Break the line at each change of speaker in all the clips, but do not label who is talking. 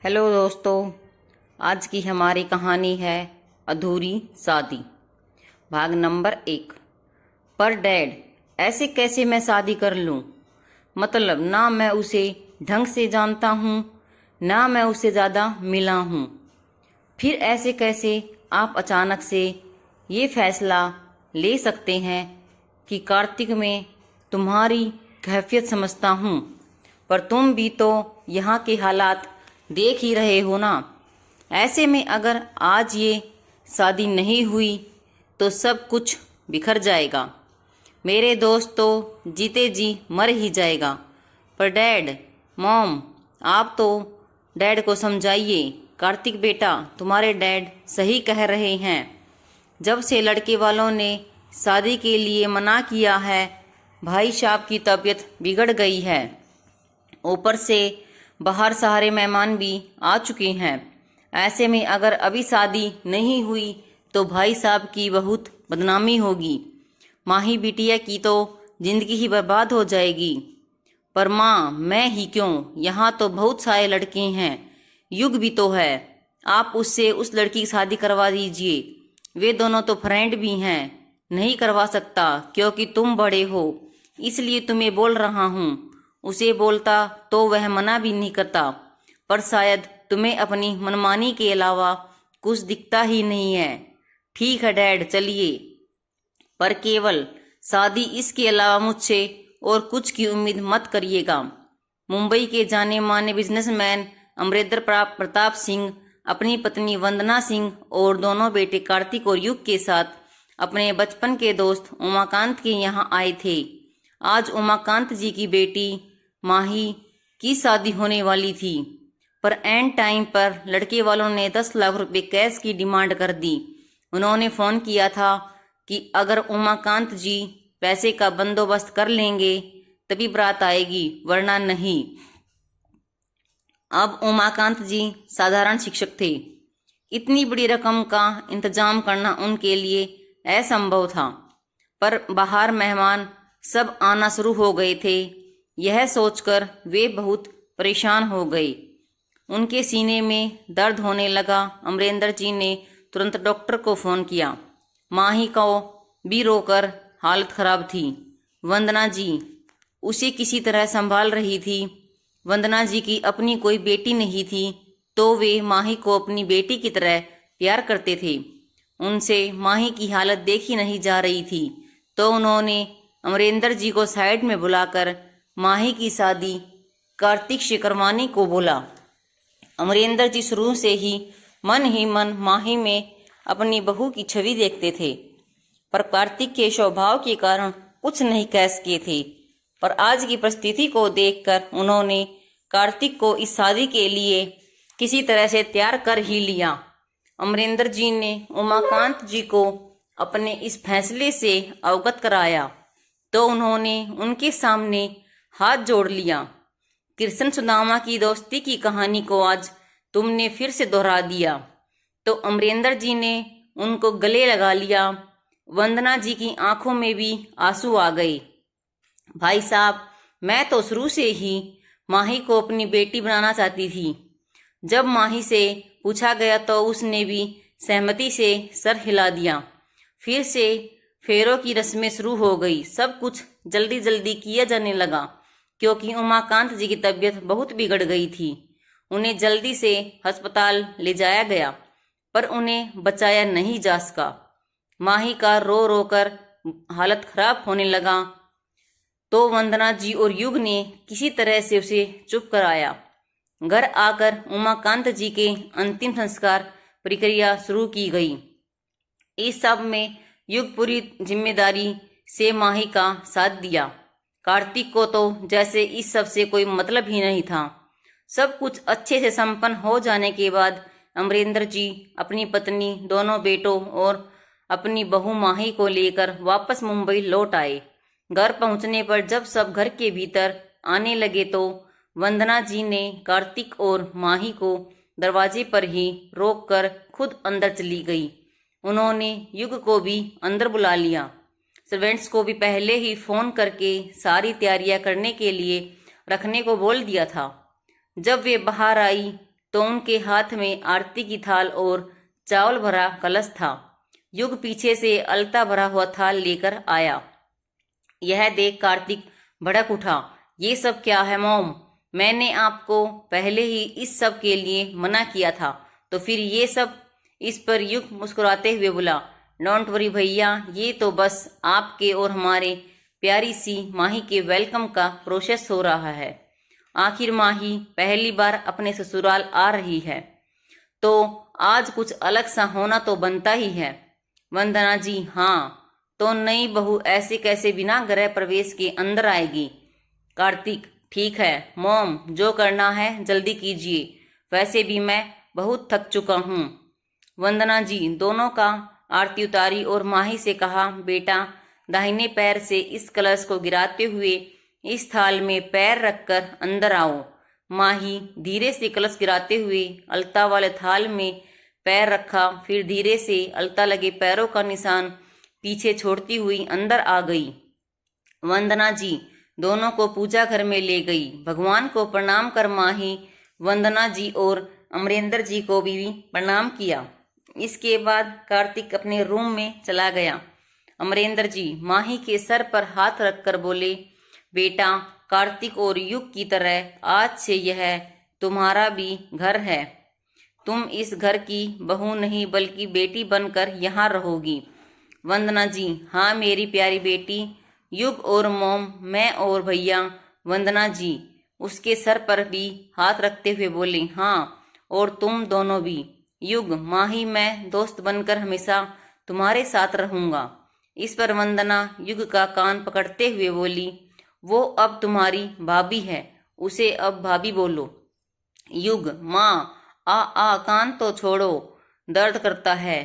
Hello दोस्तों, आज की हमारी कहानी है अधूरी शादी, भाग नंबर 1। पर डैड, ऐसे कैसे मैं शादी कर लूं? मतलब ना मैं उसे ढंग से जानता हूं, ना मैं उससे ज़्यादा मिला हूं। फिर ऐसे कैसे आप अचानक से ये फैसला ले सकते हैं कि कार्तिक में तुम्हारी कैफियत समझता हूं, पर तुम भी तो यहाँ के हालात देख ही रहे हो ना। ऐसे में अगर आज ये शादी नहीं हुई तो सब कुछ बिखर जाएगा। मेरे दोस्त तो जीते जी मर ही जाएगा। पर डैड, मॉम, आप तो डैड को समझाइए। कार्तिक बेटा, तुम्हारे डैड सही कह रहे हैं। जब से लड़के वालों ने शादी के लिए मना किया है, भाई साहब की तबीयत बिगड़ गई है। ऊपर से बाहर सारे मेहमान भी आ चुके हैं। ऐसे में अगर अभी शादी नहीं हुई तो भाई साहब की बहुत बदनामी होगी। माही बिटिया की तो जिंदगी ही बर्बाद हो जाएगी। पर माँ, मैं ही क्यों, यहाँ तो बहुत सारे लड़के हैं। युग भी तो है, आप उससे उस लड़की की शादी करवा दीजिए। वे दोनों तो फ्रेंड भी हैं। नहीं करवा सकता क्योंकि तुम बड़े हो, इसलिए तुम्हें बोल रहा हूँ। उसे बोलता तो वह मना भी नहीं करता, पर शायद तुम्हें अपनी मनमानी के अलावा कुछ दिखता ही नहीं है। ठीक है डैड, चलिए, पर केवल शादी, इसके अलावा मुझसे और कुछ की उम्मीद मत करिएगा। मुंबई के जाने माने बिजनेसमैन अमरेंद्र प्रताप सिंह अपनी पत्नी वंदना सिंह और दोनों बेटे कार्तिक और युग के साथ अपने बचपन के दोस्त उमाकांत के यहाँ आए थे। आज उमाकांत जी की बेटी माही की शादी होने वाली थी, पर एंड टाइम पर लड़के वालों ने 10 लाख रुपए कैश की डिमांड कर दी। उन्होंने फोन किया था कि अगर उमाकांत जी पैसे का बंदोबस्त कर लेंगे तभी बारात आएगी, वरना नहीं। अब उमाकांत जी साधारण शिक्षक थे। इतनी बड़ी रकम का इंतजाम करना उनके लिए असंभव था। पर बाहर मेहमान सब आना शुरू हो गए थे। यह सोचकर वे बहुत परेशान हो गए। उनके सीने में दर्द होने लगा। अमरेंद्र जी ने तुरंत डॉक्टर को फोन किया। माही को भी रोकर हालत खराब थी। वंदना जी उसे किसी तरह संभाल रही थी। वंदना जी की अपनी कोई बेटी नहीं थी, तो वे माही को अपनी बेटी की तरह प्यार करते थे। उनसे माही की हालत देखी नहीं जा रही थी, तो उन्होंने अमरेंद्र जी को साइड में बुलाकर माही की शादी कार्तिक से करवाने को बोला। अमरेंद्र जी शुरू से ही मन माही में अपनी बहू की छवि देखते थे, पर कार्तिक के स्वभाव के कारण कुछ नहीं कह सके थे। पर आज की परिस्थिति को देखकर उन्होंने कार्तिक को इस शादी के लिए किसी तरह से तैयार कर ही लिया। अमरेंद्र जी ने उमाकांत जी को अपने इस फैसले से अवगत कराया, तो उन्होंने उनके सामने हाथ जोड़ लिया। कृष्ण सुदामा की दोस्ती की कहानी को आज तुमने फिर से दोहरा दिया। तो अमरेंद्र जी ने उनको गले लगा लिया। वंदना जी की आंखों में भी आंसू आ गए। भाई साहब, मैं तो शुरू से ही माही को अपनी बेटी बनाना चाहती थी। जब माही से पूछा गया तो उसने भी सहमति से सर हिला दिया। फिर से फेरों की रस्में शुरू हो गई। सब कुछ जल्दी जल्दी किया जाने लगा, क्योंकि उमाकांत जी की तबीयत बहुत बिगड़ गई थी। उन्हें जल्दी से अस्पताल ले जाया गया, पर उन्हें बचाया नहीं जा सका। माही का रो रो कर हालत खराब होने लगा, तो वंदना जी और युग ने किसी तरह से उसे चुप कराया। घर आकर उमाकांत जी के अंतिम संस्कार प्रक्रिया शुरू की गई। इस सब में युग पूरी जिम्मेदारी से माही का साथ दिया। कार्तिक को तो जैसे इस सब से कोई मतलब ही नहीं था। सब कुछ अच्छे से संपन्न हो जाने के बाद अमरेंद्र जी अपनी पत्नी, दोनों बेटों और अपनी बहू माही को लेकर वापस मुंबई लौट आए। घर पहुंचने पर जब सब घर के भीतर आने लगे तो वंदना जी ने कार्तिक और माही को दरवाजे पर ही रोककर खुद अंदर चली गई। उन्होंने युग को भी अंदर बुला लिया। सर्वेंट्स को भी पहले ही फोन करके सारी तैयारियां करने के लिए रखने को बोल दिया था। जब वे बाहर आई तो उनके हाथ में आरती की थाल और चावल भरा कलश था। युग पीछे से अलता भरा हुआ थाल लेकर आया। यह देख कार्तिक भड़क उठा। ये सब क्या है मॉम? मैंने आपको पहले ही इस सब के लिए मना किया था, तो फिर ये सब? इस पर युग मुस्कुराते हुए बोला, डोंट वरी भैया, ये तो बस आपके और हमारे प्यारी सी माही के वेलकम का प्रोसेस हो रहा है। आखिर माही पहली बार अपने ससुराल आ रही है, तो आज कुछ अलग सा होना तो बनता ही है। वंदना जी, हाँ, तो नई बहू ऐसे कैसे बिना गृह प्रवेश के अंदर आएगी? कार्तिक, ठीक है मॉम, जो करना है जल्दी कीजिए, वैसे भी मैं बहुत थक चुका हूँ। वंदना जी दोनों का आरती उतारी और माही से कहा, बेटा दाहिने पैर से इस कलश को गिराते हुए इस थाल में पैर रखकर अंदर आओ। माही धीरे से कलश गिराते हुए अलता वाले थाल में पैर रखा, फिर धीरे से अलता लगे पैरों का निशान पीछे छोड़ती हुई अंदर आ गई। वंदना जी दोनों को पूजा घर में ले गई। भगवान को प्रणाम कर माही वंदना जी और अमरेंद्र जी को भी प्रणाम किया। इसके बाद कार्तिक अपने रूम में चला गया। अमरेंद्र जी माही के सर पर हाथ रखकर बोले, बेटा कार्तिक और युग की तरह आज से यह तुम्हारा भी घर है। तुम इस घर की बहू नहीं बल्कि बेटी बनकर यहाँ रहोगी। वंदना जी, हाँ मेरी प्यारी बेटी। युग और मोम, मैं और भैया। वंदना जी उसके सर पर भी हाथ रखते हुए बोले, हाँ, और तुम दोनों भी। युग, माही मैं दोस्त बनकर हमेशा तुम्हारे साथ रहूंगा। इस पर वंदना युग का कान पकड़ते हुए बोली, वो अब तुम्हारी भाभी है, उसे अब भाभी बोलो। युग, माँ कान तो छोड़ो, दर्द करता है।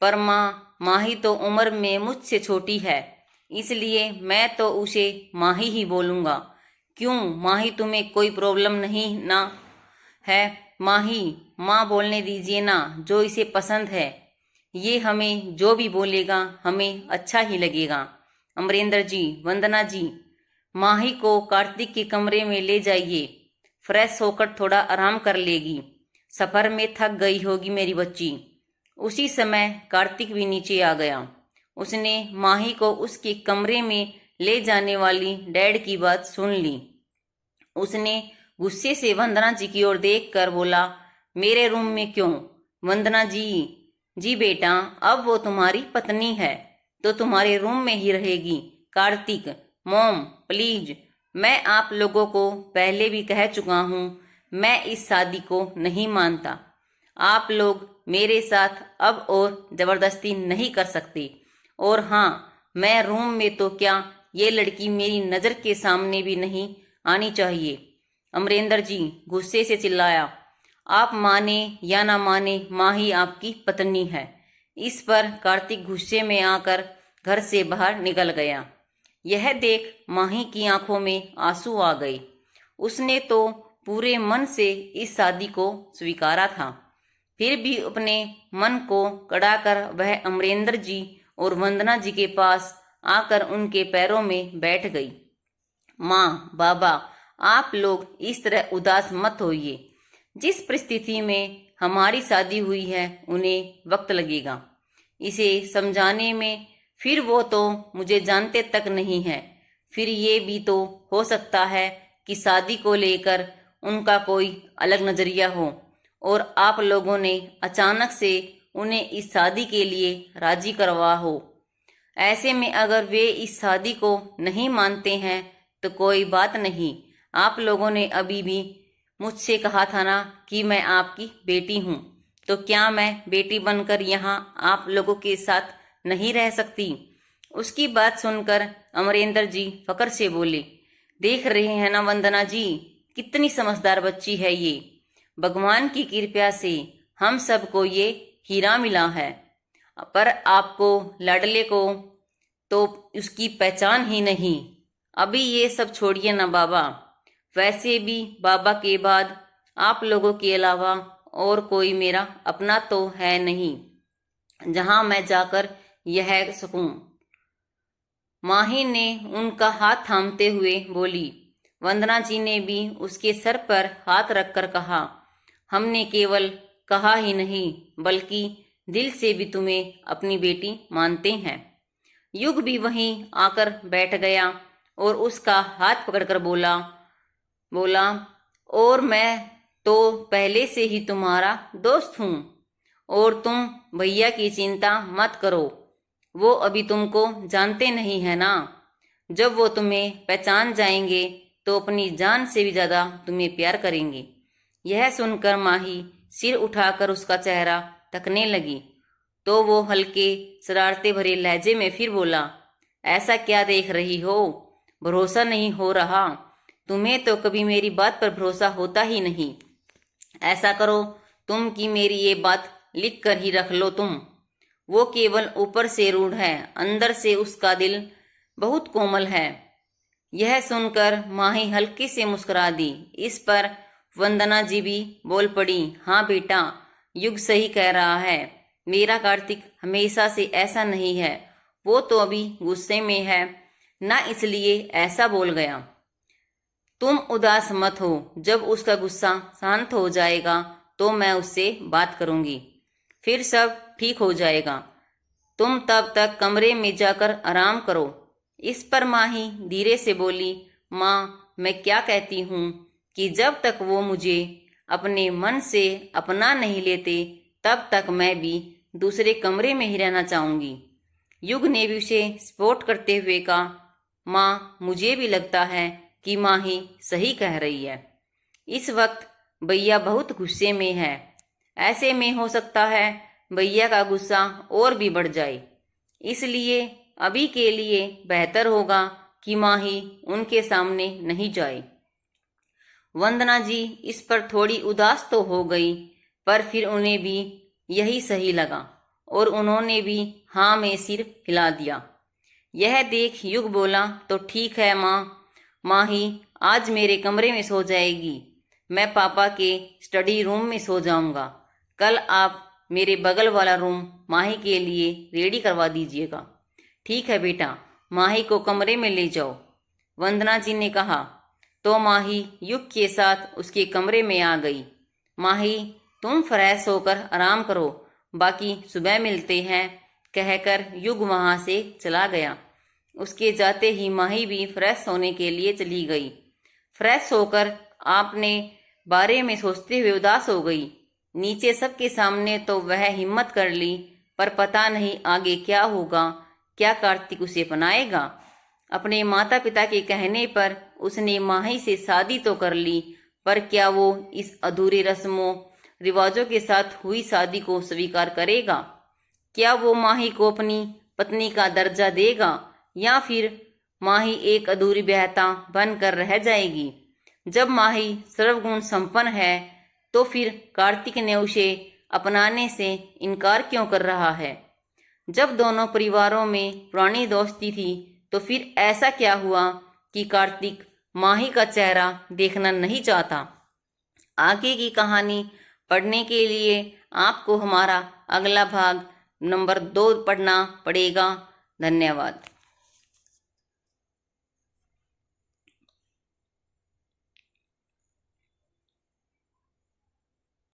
पर माँ, माही तो उम्र में मुझसे छोटी है, इसलिए मैं तो उसे माही ही बोलूँगा। क्यों माही, तुम्हें कोई प्रॉब्लम नहीं ना है? माही, माँ बोलने दीजिए ना, जो इसे पसंद है। ये हमें जो भी बोलेगा हमें अच्छा ही लगेगा। अमरेंद्र जी, वंदना जी माही को कार्तिक के कमरे में ले जाइए, फ्रेश होकर थोड़ा आराम कर लेगी, सफर में थक गई होगी मेरी बच्ची। उसी समय कार्तिक भी नीचे आ गया। उसने माही को उसके कमरे में ले जाने वाली डैड की बात सुन ली। उसने गुस्से से वंदना जी की ओर देखकर बोला, मेरे रूम में क्यों? वंदना जी, जी बेटा, अब वो तुम्हारी पत्नी है तो तुम्हारे रूम में ही रहेगी। कार्तिक, मॉम प्लीज, मैं आप लोगों को पहले भी कह चुका हूँ, मैं इस शादी को नहीं मानता। आप लोग मेरे साथ अब और जबरदस्ती नहीं कर सकते। और हाँ, मैं रूम में तो क्या, ये लड़की मेरी नज़र के सामने भी नहीं आनी चाहिए। अमरेंद्र जी गुस्से से चिल्लाया, आप माने या ना माने, माही आपकी पत्नी है। इस पर कार्तिक गुस्से में आकर घर से बाहर निकल गया। यह देख माही की आंखों में आंसू आ गए। उसने तो पूरे मन से इस शादी को स्वीकारा था, फिर भी अपने मन को कड़ा कर वह अमरेंद्र जी और वंदना जी के पास आकर उनके पैरों में बैठ गई। माँ, बाबा, आप लोग इस तरह उदास मत होइए। जिस परिस्थिति में हमारी शादी हुई है उन्हें वक्त लगेगा इसे समझाने में। फिर वो तो मुझे जानते तक नहीं है। फिर ये भी तो हो सकता है कि शादी को लेकर उनका कोई अलग नजरिया हो और आप लोगों ने अचानक से उन्हें इस शादी के लिए राजी करवा हो। ऐसे में अगर वे इस शादी को नहीं मानते हैं तो कोई बात नहीं। आप लोगों ने अभी भी मुझसे कहा था ना कि मैं आपकी बेटी हूँ, तो क्या मैं बेटी बनकर यहाँ आप लोगों के साथ नहीं रह सकती? उसकी बात सुनकर अमरेंद्र जी फकर से बोले, देख रहे हैं ना वंदना जी, कितनी समझदार बच्ची है ये। भगवान की कृपा से हम सबको ये हीरा मिला है, पर आपको लाडले को तो उसकी पहचान ही नहीं। अभी ये सब छोड़िए ना बाबा, वैसे भी बाबा के बाद आप लोगों के अलावा और कोई मेरा अपना तो है नहीं जहां मैं जाकर यह सकूं। माही ने उनका हाथ थामते हुए बोली। वंदना जी ने भी उसके सर पर हाथ रखकर कहा, हमने केवल कहा ही नहीं बल्कि दिल से भी तुम्हें अपनी बेटी मानते हैं। युग भी वहीं आकर बैठ गया और उसका हाथ पकड़कर बोला बोला और मैं तो पहले से ही तुम्हारा दोस्त हूँ और तुम भैया की चिंता मत करो, वो अभी तुमको जानते नहीं है ना। जब वो तुम्हें पहचान जाएंगे तो अपनी जान से भी ज़्यादा तुम्हें प्यार करेंगे। यह सुनकर माही सिर उठाकर उसका चेहरा तकने लगी तो वो हल्के शरारते भरे लहजे में फिर बोला, ऐसा क्या देख रही हो? भरोसा नहीं हो रहा? तुम्हें तो कभी मेरी बात पर भरोसा होता ही नहीं। ऐसा करो तुम कि मेरी ये बात लिख कर ही रख लो तुम। वो केवल ऊपर से रूढ़ है, अंदर से उसका दिल बहुत कोमल है। यह सुनकर माही हल्के से मुस्कुरा दी। इस पर वंदना जी भी बोल पड़ी, हाँ बेटा, युग सही कह रहा है। मेरा कार्तिक हमेशा से ऐसा नहीं है। वो तो अभी गुस्से में है ना, इसलिए ऐसा बोल गया। तुम उदास मत हो, जब उसका गुस्सा शांत हो जाएगा तो मैं उससे बात करूंगी, फिर सब ठीक हो जाएगा। तुम तब तक कमरे में जाकर आराम करो। इस पर माही धीरे से बोली, माँ, मैं क्या कहती हूँ कि जब तक वो मुझे अपने मन से अपना नहीं लेते तब तक मैं भी दूसरे कमरे में ही रहना चाहूंगी। युग ने भी उसे सपोर्ट करते हुए कहा, माँ, मुझे भी लगता है कि माही सही कह रही है। इस वक्त भैया बहुत गुस्से में है। ऐसे में हो सकता है भैया का गुस्सा और भी बढ़ जाए, इसलिए अभी के लिए बेहतर होगा कि माही उनके सामने नहीं जाए। वंदना जी इस पर थोड़ी उदास तो हो गई, पर फिर उन्हें भी यही सही लगा और उन्होंने भी हाँ में सिर हिला दिया। यह देख युग बोला, तो ठीक है माँ, माही आज मेरे कमरे में सो जाएगी। मैं पापा के स्टडी रूम में सो जाऊंगा। कल आप मेरे बगल वाला रूम माही के लिए रेडी करवा दीजिएगा। ठीक है बेटा, माही को कमरे में ले जाओ, वंदना जी ने कहा। तो माही युग के साथ उसके कमरे में आ गई। माही, तुम फ्रेश होकर आराम करो, बाकी सुबह मिलते हैं, कहकर युग वहां से चला गया। उसके जाते ही माही भी फ्रेश होने के लिए चली गई। फ्रेश होकर आपने बारे में सोचते हुए उदास हो गई। नीचे सबके सामने तो वह हिम्मत कर ली, पर पता नहीं आगे क्या होगा। क्या कार्तिक उसे अपनाएगा? अपने माता पिता के कहने पर उसने माही से शादी तो कर ली, पर क्या वो इस अधूरे रस्मों रिवाजों के साथ हुई शादी को स्वीकार करेगा? क्या वो माही को अपनी पत्नी का दर्जा देगा या फिर माही एक अधूरी ब्याहता बनकर रह जाएगी? जब माही सर्वगुण संपन्न है तो फिर कार्तिक ने उसे अपनाने से इनकार क्यों कर रहा है? जब दोनों परिवारों में पुरानी दोस्ती थी तो फिर ऐसा क्या हुआ कि कार्तिक माही का चेहरा देखना नहीं चाहता? आगे की कहानी पढ़ने के लिए आपको हमारा अगला भाग नंबर 2 पढ़ना पड़ेगा। धन्यवाद।